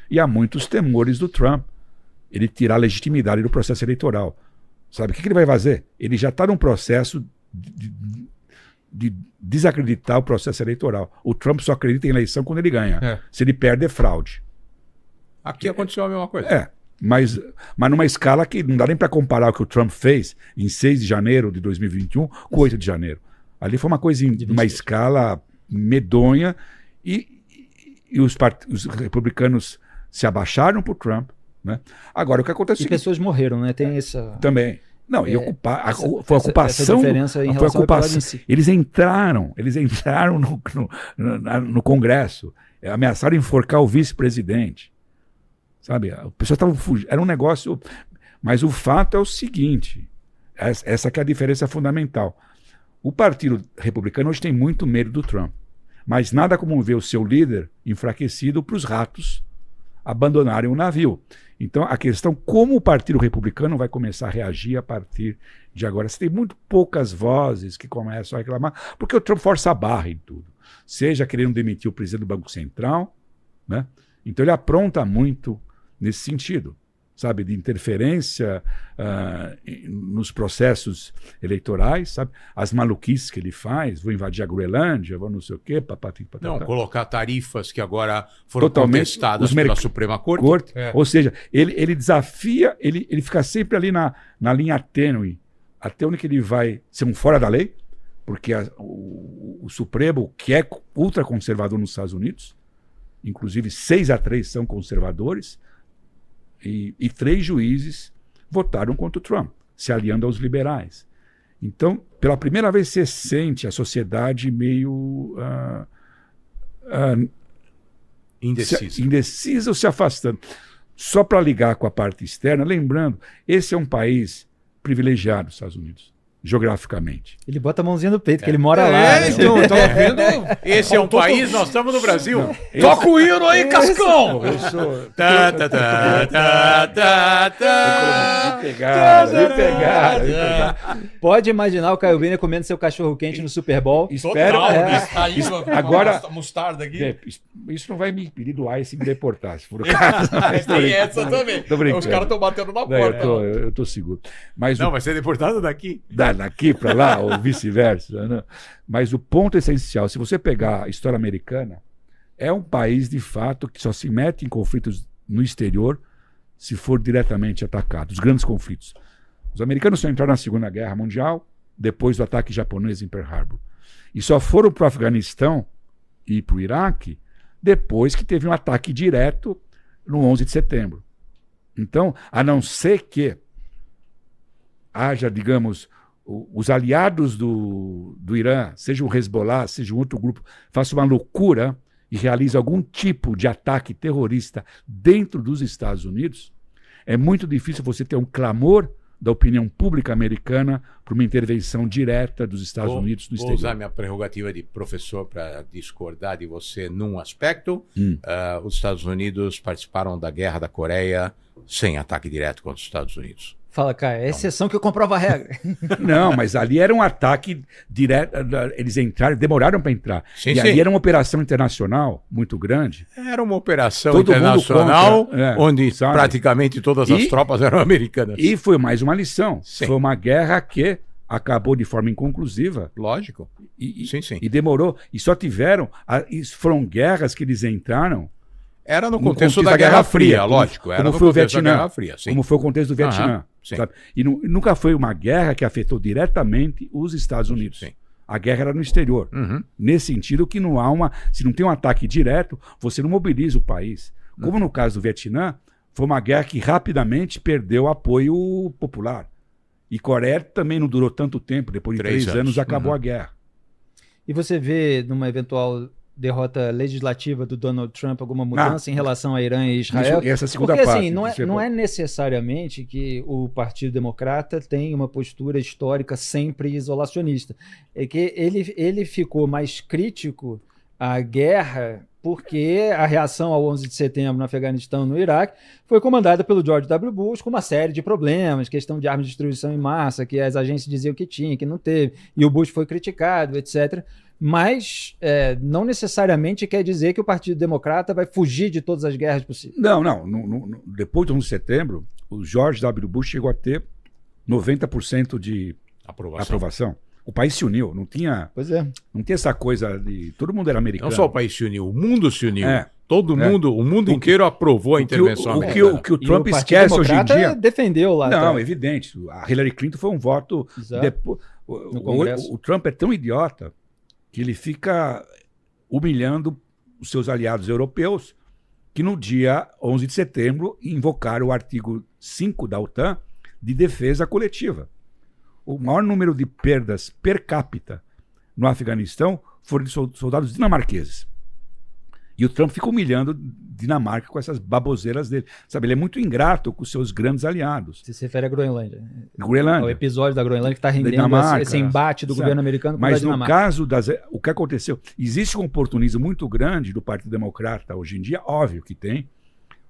E há muitos temores do Trump ele tirar a legitimidade do processo eleitoral. Sabe o que ele vai fazer? Ele já está num processo de desacreditar o processo eleitoral. O Trump só acredita em eleição quando ele ganha. Se ele perde, é fraude. Aqui aconteceu a mesma coisa. Mas numa escala que não dá nem para comparar o que o Trump fez em 6 de janeiro de 2021 com 8 de janeiro. Ali foi uma coisa em uma escala medonha e os republicanos se abaixaram por Trump. Né? Agora, o que aconteceu... E pessoas morreram, né? Tem essa... Também. Não, foi a ocupação... Foi a ocupação. Si. Eles entraram no Congresso, ameaçaram enforcar o vice-presidente. Sabe? A pessoa estava fugindo. Era um negócio... Mas o fato é o seguinte, essa que é a diferença fundamental. O Partido Republicano hoje tem muito medo do Trump, mas nada como ver o seu líder enfraquecido para os ratos abandonarem o navio. Então, a questão como o Partido Republicano vai começar a reagir a partir de agora. Você tem muito poucas vozes que começam a reclamar, porque o Trump força a barra em tudo. Seja querendo demitir o presidente do Banco Central, né? Então ele apronta muito nesse sentido, sabe, de interferência nos processos eleitorais, sabe, as maluquices que ele faz, vou invadir a Groenlândia, vou não sei o quê, não, colocar tarifas que agora foram contestadas pela Suprema Corte. Ou seja, ele desafia, ele fica sempre ali na linha tênue, até onde que ele vai ser um fora da lei, porque o Supremo, que é ultraconservador nos Estados Unidos, inclusive 6-3 são conservadores, e 3 juízes votaram contra o Trump, se aliando aos liberais. Então, pela primeira vez, você sente a sociedade meio indecisa ou se afastando. Só para ligar com a parte externa, lembrando, esse é um país privilegiado, os Estados Unidos, geograficamente. Ele bota a mãozinha no peito, que ele mora lá. Né? Então, vendo? Esse é um país, nós estamos no Brasil. Toca o hino aí, Cascão! Eu sou... Me pegaram. Pode imaginar o Caio Biner comendo seu cachorro quente no Super Bowl. Espero. Agora, mostarda aqui. Isso não vai me impedir do ICE me deportar, se for o caso. Tem essa também. Os caras estão batendo na porta. Eu tô seguro. Mas não, vai ser deportado daqui. Daqui para lá, ou vice-versa. Né? Mas o ponto essencial, se você pegar a história americana, é um país, de fato, que só se mete em conflitos no exterior se for diretamente atacado. Os grandes conflitos. Os americanos só entraram na Segunda Guerra Mundial, depois do ataque japonês em Pearl Harbor. E só foram para o Afeganistão e para o Iraque depois que teve um ataque direto no 11 de setembro. Então, a não ser que haja, digamos, os aliados do Irã, seja o Hezbollah, seja um outro grupo, façam uma loucura e realizem algum tipo de ataque terrorista dentro dos Estados Unidos, é muito difícil você ter um clamor da opinião pública americana para uma intervenção direta dos Estados Unidos no exterior. Vou usar minha prerrogativa de professor para discordar de você num aspecto. Os Estados Unidos participaram da Guerra da Coreia sem ataque direto contra os Estados Unidos. Fala, Caio, é exceção que comprova a regra. Não, mas ali era um ataque direto, eles entraram, demoraram para entrar. Sim. Ali era uma operação internacional muito grande. Era uma operação internacional onde praticamente todas as tropas eram americanas. E foi mais uma lição. Sim. Foi uma guerra que acabou de forma inconclusiva. Lógico. Sim. E demorou. E só tiveram... foram guerras que eles entraram... Era no contexto da Guerra Fria, lógico. Como foi o Vietnã. Como foi o contexto do Vietnã. Sabe? E nunca foi uma guerra que afetou diretamente os Estados Unidos. Sim. A guerra era no exterior. Nesse sentido que não há se não tem um ataque direto, você não mobiliza o país. Como no caso do Vietnã, foi uma guerra que rapidamente perdeu apoio popular. E Coreia também não durou tanto tempo, depois de 3 anos acabou a guerra. E você vê numa eventual derrota legislativa do Donald Trump alguma mudança em relação a Irã e Israel? Essa segunda porque parte, assim, não é necessariamente que o Partido Democrata tem uma postura histórica sempre isolacionista. É que ele ficou mais crítico a guerra porque a reação ao 11 de setembro no Afeganistão e no Iraque foi comandada pelo George W. Bush com uma série de problemas, questão de armas de destruição em massa, que as agências diziam que tinha, que não teve, e o Bush foi criticado, etc. Mas não necessariamente quer dizer que o Partido Democrata vai fugir de todas as guerras possíveis. Não. Depois do 11 de setembro, o George W. Bush chegou a ter 90% de aprovação. O país se uniu, não tinha essa coisa de... Todo mundo era americano. Não só o país se uniu, o mundo se uniu. Todo mundo, o mundo inteiro aprovou a intervenção americana. O que o Trump esquece hoje em dia... defendeu lá. Não, evidente. A Hillary Clinton foi um voto... O Trump é tão idiota que ele fica humilhando os seus aliados europeus que no dia 11 de setembro invocaram o artigo 5 da OTAN de defesa coletiva. O maior número de perdas per capita no Afeganistão foram de soldados dinamarqueses. E o Trump fica humilhando Dinamarca com essas baboseiras dele. Sabe, ele é muito ingrato com os seus grandes aliados. Você se refere à Groenlândia. Groenlândia. O episódio da Groenlândia que está rendendo esse embate do governo americano com a Dinamarca. Mas no caso, o que aconteceu? Existe um oportunismo muito grande do Partido Democrata hoje em dia, óbvio que tem.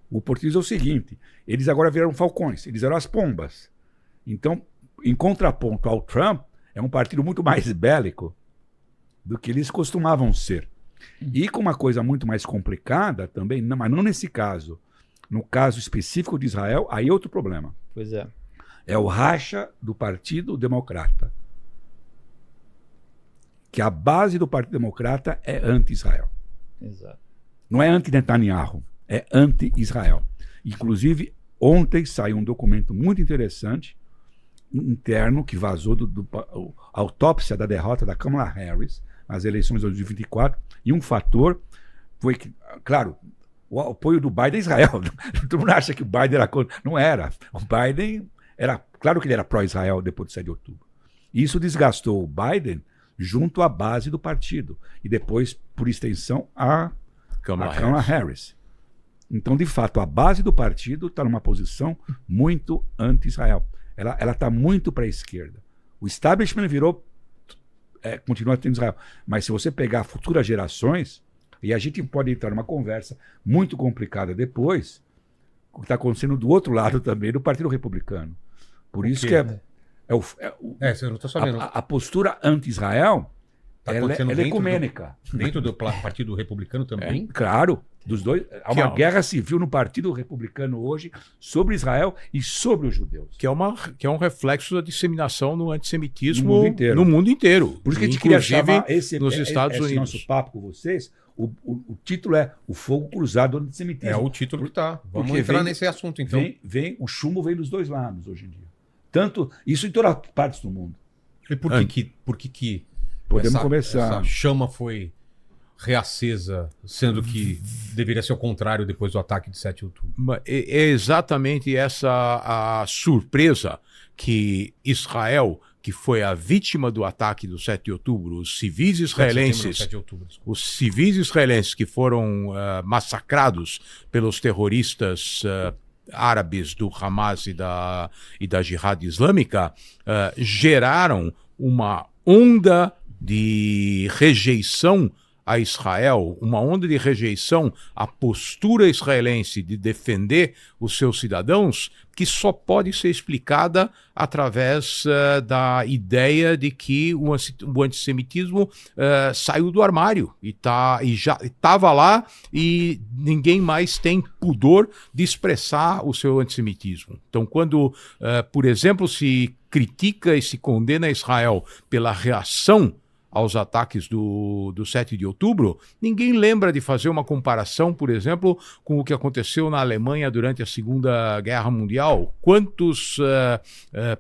O oportunismo é o seguinte, eles agora viraram falcões, eles eram as pombas. Então, em contraponto ao Trump, é um partido muito mais bélico do que eles costumavam ser. E com uma coisa muito mais complicada também, mas não nesse caso. No caso específico de Israel, aí é outro problema. Pois é. É o racha do Partido Democrata. Que a base do Partido Democrata é anti-Israel. Exato. Não é anti-Netanyahu, é anti-Israel. Inclusive, ontem saiu um documento muito interessante, interno, que vazou a autópsia da derrota da Kamala Harris nas eleições de 2024, e um fator foi que, claro, o apoio do Biden a Israel. Todo mundo acha que o Biden era contra. Não era. O Biden era, claro que ele era pró-Israel depois do 7 de outubro. E isso desgastou o Biden junto à base do partido. E depois, por extensão, a Kamala Harris. Então, de fato, a base do partido está numa posição muito anti-Israel. Ela está muito para a esquerda. O establishment continua tendo Israel. Mas se você pegar futuras gerações, e a gente pode entrar numa conversa muito complicada depois, o que está acontecendo do outro lado também, do Partido Republicano. Por isso que você não está sabendo. A postura anti-Israel ela é ecumênica. Dentro do Partido Republicano também? Claro. Dos dois, há uma guerra civil no Partido Republicano hoje sobre Israel e sobre os judeus. Que é um reflexo da disseminação do antissemitismo no mundo inteiro. Por isso que a gente queria chamar nos Estados Unidos. Nosso papo com vocês, o título é O Fogo Cruzado do Antissemitismo. É o título que está. Vamos entrar nesse assunto, então. O chumbo vem dos dois lados hoje em dia. Tanto, isso em todas as partes do mundo. E por que podemos começar. Essa chama foi reacesa, sendo que deveria ser o contrário depois do ataque de 7 de outubro? É exatamente essa a surpresa que Israel, que foi a vítima do ataque do 7 de outubro, os civis israelenses, que foram massacrados pelos terroristas árabes do Hamas e da Jihad Islâmica, geraram uma onda de rejeição a Israel, uma onda de rejeição à postura israelense de defender os seus cidadãos, que só pode ser explicada através da ideia de que o antissemitismo saiu do armário e já estava lá e ninguém mais tem pudor de expressar o seu antissemitismo. Então, quando, por exemplo, se critica e se condena Israel pela reação aos ataques do 7 de outubro, ninguém lembra de fazer uma comparação, por exemplo, com o que aconteceu na Alemanha durante a Segunda Guerra Mundial. Quantos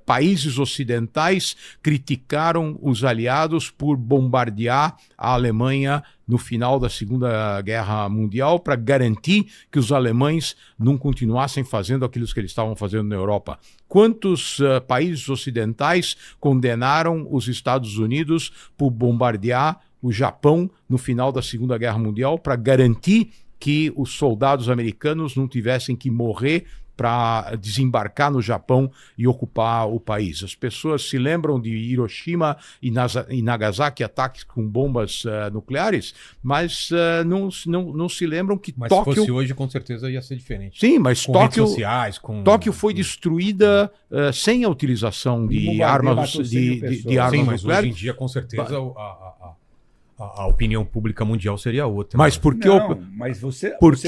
países ocidentais criticaram os aliados por bombardear a Alemanha no final da Segunda Guerra Mundial para garantir que os alemães não continuassem fazendo aquilo que eles estavam fazendo na Europa? Quantos países ocidentais condenaram os Estados Unidos por bombardear o Japão no final da Segunda Guerra Mundial para garantir que os soldados americanos não tivessem que morrer para desembarcar no Japão e ocupar o país. As pessoas se lembram de Hiroshima e Nagasaki, ataques com bombas nucleares, mas não se lembram que mas Tóquio... se fosse hoje, com certeza ia ser diferente. Sim, mas com redes sociais, Tóquio foi destruída sem a utilização de armas Sim, mas nucleares. hoje em dia, com certeza, a opinião pública mundial seria outra. Mas por que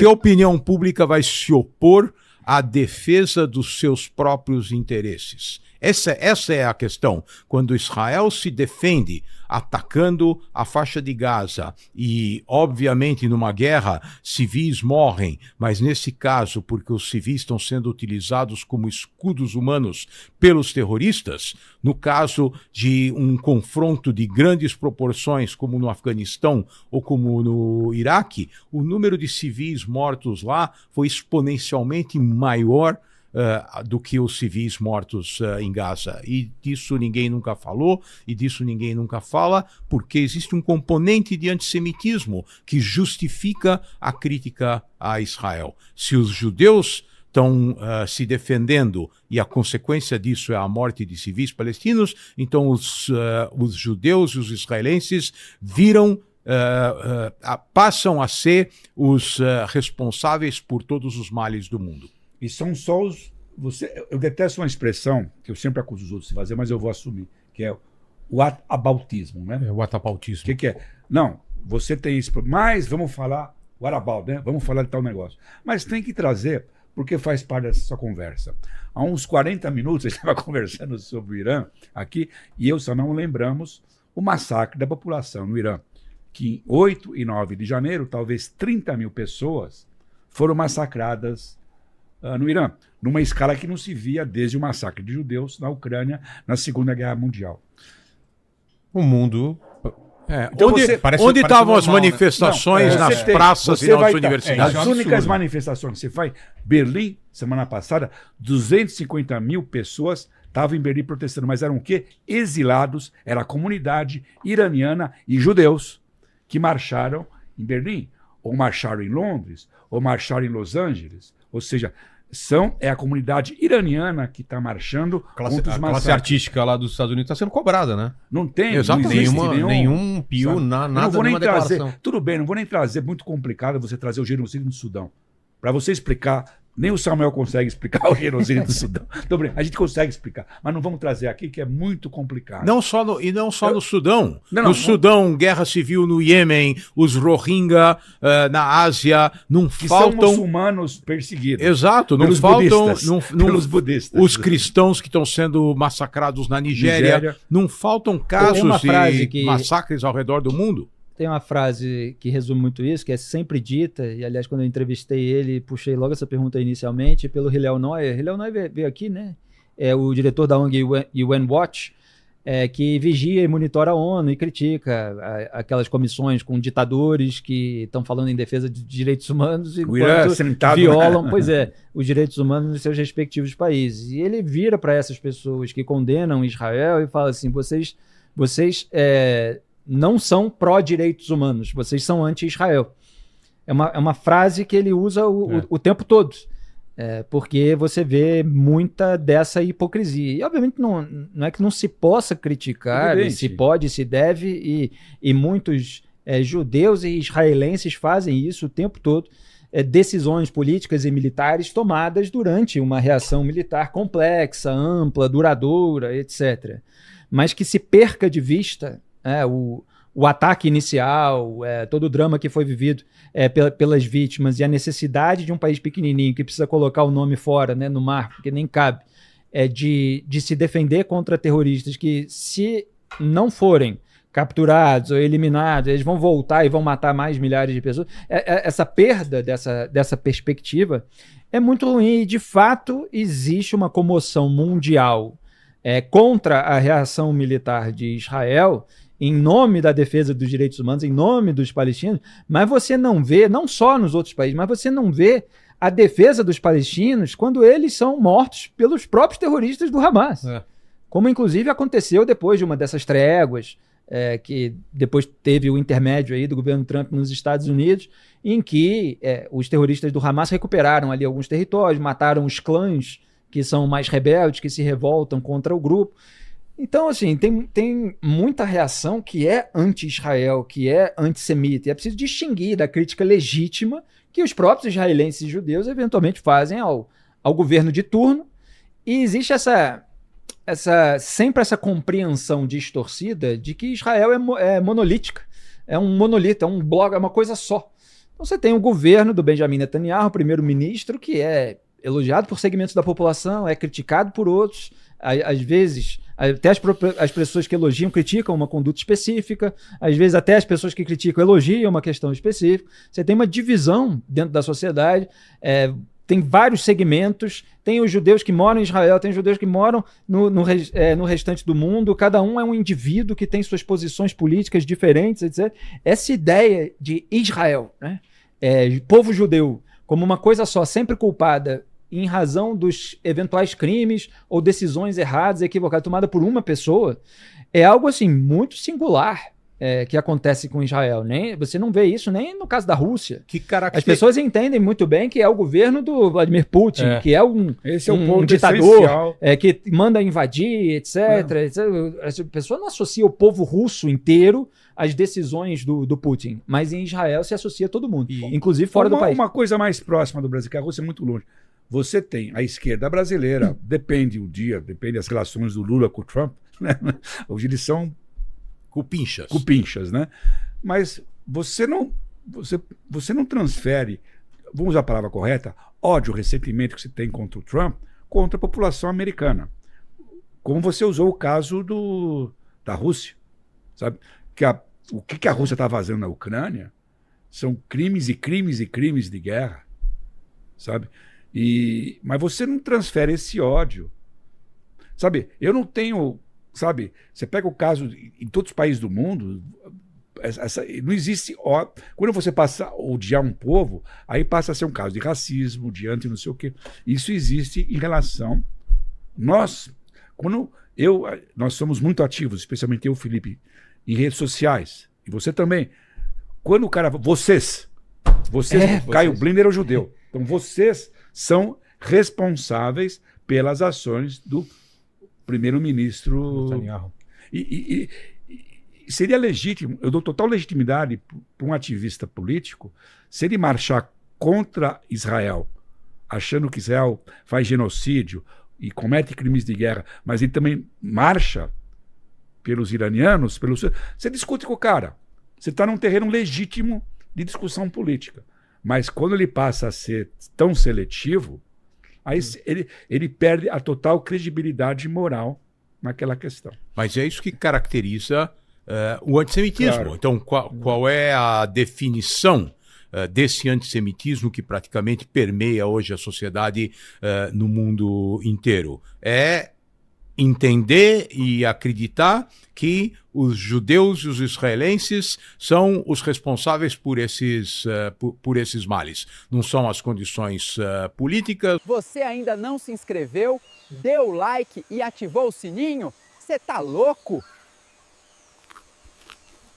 a opinião pública vai se opor à defesa dos seus próprios interesses? Essa é a questão. Quando Israel se defende atacando a faixa de Gaza e, obviamente, numa guerra, civis morrem, mas nesse caso, porque os civis estão sendo utilizados como escudos humanos pelos terroristas, no caso de um confronto de grandes proporções, como no Afeganistão ou como no Iraque, o número de civis mortos lá foi exponencialmente maior do que os civis mortos em Gaza. E disso ninguém nunca falou, e disso ninguém nunca fala, porque existe um componente de antissemitismo que justifica a crítica a Israel. Se os judeus estão se defendendo e a consequência disso é a morte de civis palestinos, então os judeus e os israelenses passam a ser os responsáveis por todos os males do mundo. E são só os... Eu detesto uma expressão que eu sempre acuso os outros de fazer, mas eu vou assumir, que é o abautismo, né? O atapautismo. O que é? Não, você tem isso, mas vamos falar what about, né? Vamos falar de tal negócio. Mas tem que trazer, porque faz parte dessa conversa. Há uns 40 minutos, a gente estava conversando sobre o Irã aqui, e eu e Samuel lembramos o massacre da população no Irã, que em 8 e 9 de janeiro, talvez 30 mil pessoas foram massacradas no Irã, numa escala que não se via desde o massacre de judeus na Ucrânia na Segunda Guerra Mundial. O mundo... Então onde estavam as manifestações nas praças e nas universidades? As únicas manifestações que você faz, Berlim, semana passada, 250 mil pessoas estavam em Berlim protestando, mas eram o quê? Exilados, era a comunidade iraniana e judeus que marcharam em Berlim, ou marcharam em Londres, ou marcharam em Los Angeles. Ou seja, é a comunidade iraniana que está marchando contra os massacres. A classe artística lá dos Estados Unidos está sendo cobrada, né? Não tem nenhum pio, nada, nenhuma declaração. Tudo bem, não vou nem trazer, muito complicado você trazer o genocídio no Sudão. Para você explicar, nem o Samuel consegue explicar o genocídio do Sudão. A gente consegue explicar, mas não vamos trazer aqui que é muito complicado. Não só no Sudão. No Sudão, guerra civil no Iêmen, os Rohingya na Ásia, não faltam... são muçulmanos perseguidos. Exato, não faltam... Pelos budistas. Os cristãos que estão sendo massacrados na Nigéria. Não faltam casos de massacres ao redor do mundo. Tem uma frase que resume muito isso, que é sempre dita, e aliás, quando eu entrevistei ele, puxei logo essa pergunta inicialmente, pelo Hillel Neuer. Hillel Neuer veio aqui, né? É o diretor da ONG UN Watch, que vigia e monitora a ONU e critica aquelas comissões com ditadores que estão falando em defesa de direitos humanos enquanto violam, os direitos humanos nos seus respectivos países. E ele vira para essas pessoas que condenam Israel e fala assim, vocês não são pró-direitos humanos, vocês são anti-Israel. É uma frase que ele usa o tempo todo, porque você vê muita dessa hipocrisia. E, obviamente, não é que não se possa criticar, se pode, se deve, e muitos judeus e israelenses fazem isso o tempo todo, decisões políticas e militares tomadas durante uma reação militar complexa, ampla, duradoura, etc. Mas que se perca de vista o ataque inicial, todo o drama que foi vivido pelas vítimas e a necessidade de um país pequenininho que precisa colocar o nome fora, né, no mar, porque nem cabe, de se defender contra terroristas que, se não forem capturados ou eliminados, eles vão voltar e vão matar mais milhares de pessoas. Essa perda dessa perspectiva é muito ruim e, de fato, existe uma comoção mundial contra a reação militar de Israel em nome da defesa dos direitos humanos, em nome dos palestinos, mas você não vê, não só nos outros países, mas você não vê a defesa dos palestinos quando eles são mortos pelos próprios terroristas do Hamas. Como, inclusive, aconteceu depois de uma dessas tréguas que depois teve o intermédio aí do governo Trump nos Estados Unidos, em que os terroristas do Hamas recuperaram ali alguns territórios, mataram os clãs que são mais rebeldes, que se revoltam contra o grupo. Então, assim, tem muita reação que é anti-Israel, que é antissemita, e é preciso distinguir da crítica legítima que os próprios israelenses e judeus eventualmente fazem ao governo de turno, e existe sempre essa compreensão distorcida de que Israel é monolítica, é um monolito, é um bloco, é uma coisa só. Então você tem o governo do Benjamin Netanyahu, o primeiro-ministro, que é elogiado por segmentos da população, é criticado por outros, às vezes até as pessoas que elogiam criticam uma conduta específica, às vezes até as pessoas que criticam elogiam uma questão específica. Você tem uma divisão dentro da sociedade, tem vários segmentos, tem os judeus que moram em Israel, tem os judeus que moram no restante do mundo, cada um é um indivíduo que tem suas posições políticas diferentes, etc. Essa ideia de Israel, né, povo judeu, como uma coisa só, sempre culpada em razão dos eventuais crimes ou decisões erradas, equivocadas, tomadas por uma pessoa, é algo assim muito singular. Que acontece com Israel. Você não vê isso nem no caso da Rússia. As pessoas entendem muito bem que é o governo do Vladimir Putin, que é um ditador, que manda invadir, etc. A pessoa não associa o povo russo inteiro às decisões do Putin, mas em Israel se associa todo mundo, inclusive fora do país. Uma coisa mais próxima do Brasil, que a Rússia é muito longe. Você tem a esquerda brasileira, depende das relações do Lula com o Trump, né? Hoje eles são cupinchas, né? Mas você não transfere, vamos usar a palavra correta, ódio, ressentimento que você tem contra o Trump, contra a população americana. Como você usou o caso da Rússia, sabe? O que a Rússia está fazendo na Ucrânia são crimes e crimes e crimes de guerra, sabe? Mas você não transfere esse ódio, sabe? Eu não tenho... Sabe, você pega o caso em todos os países do mundo, não existe... Quando você passa a odiar um povo, aí passa a ser um caso de racismo, de anti não sei o quê. Isso existe em relação... Nós somos muito ativos, especialmente eu, Felipe, em redes sociais. E você também. Quando o cara... Vocês, Caio Blinder é o judeu. Então vocês são responsávees pelas ações do primeiro-ministro Netanyahu. E seria legítimo, eu dou total legitimidade para um ativista político, se ele marchar contra Israel, achando que Israel faz genocídio e comete crimes de guerra, mas ele também marcha pelos iranianos, você discute com o cara. Você está num terreno legítimo de discussão política. Mas quando ele passa a ser tão seletivo, aí ele perde a total credibilidade moral naquela questão. Mas é isso que caracteriza o antissemitismo. Claro. Então, qual é a definição desse antissemitismo que praticamente permeia hoje a sociedade no mundo inteiro? É entender e acreditar que os judeus e os israelenses são os responsáveis por esses males. Não são as condições políticas. Você ainda não se inscreveu, deu o like e ativou o sininho? Você tá louco?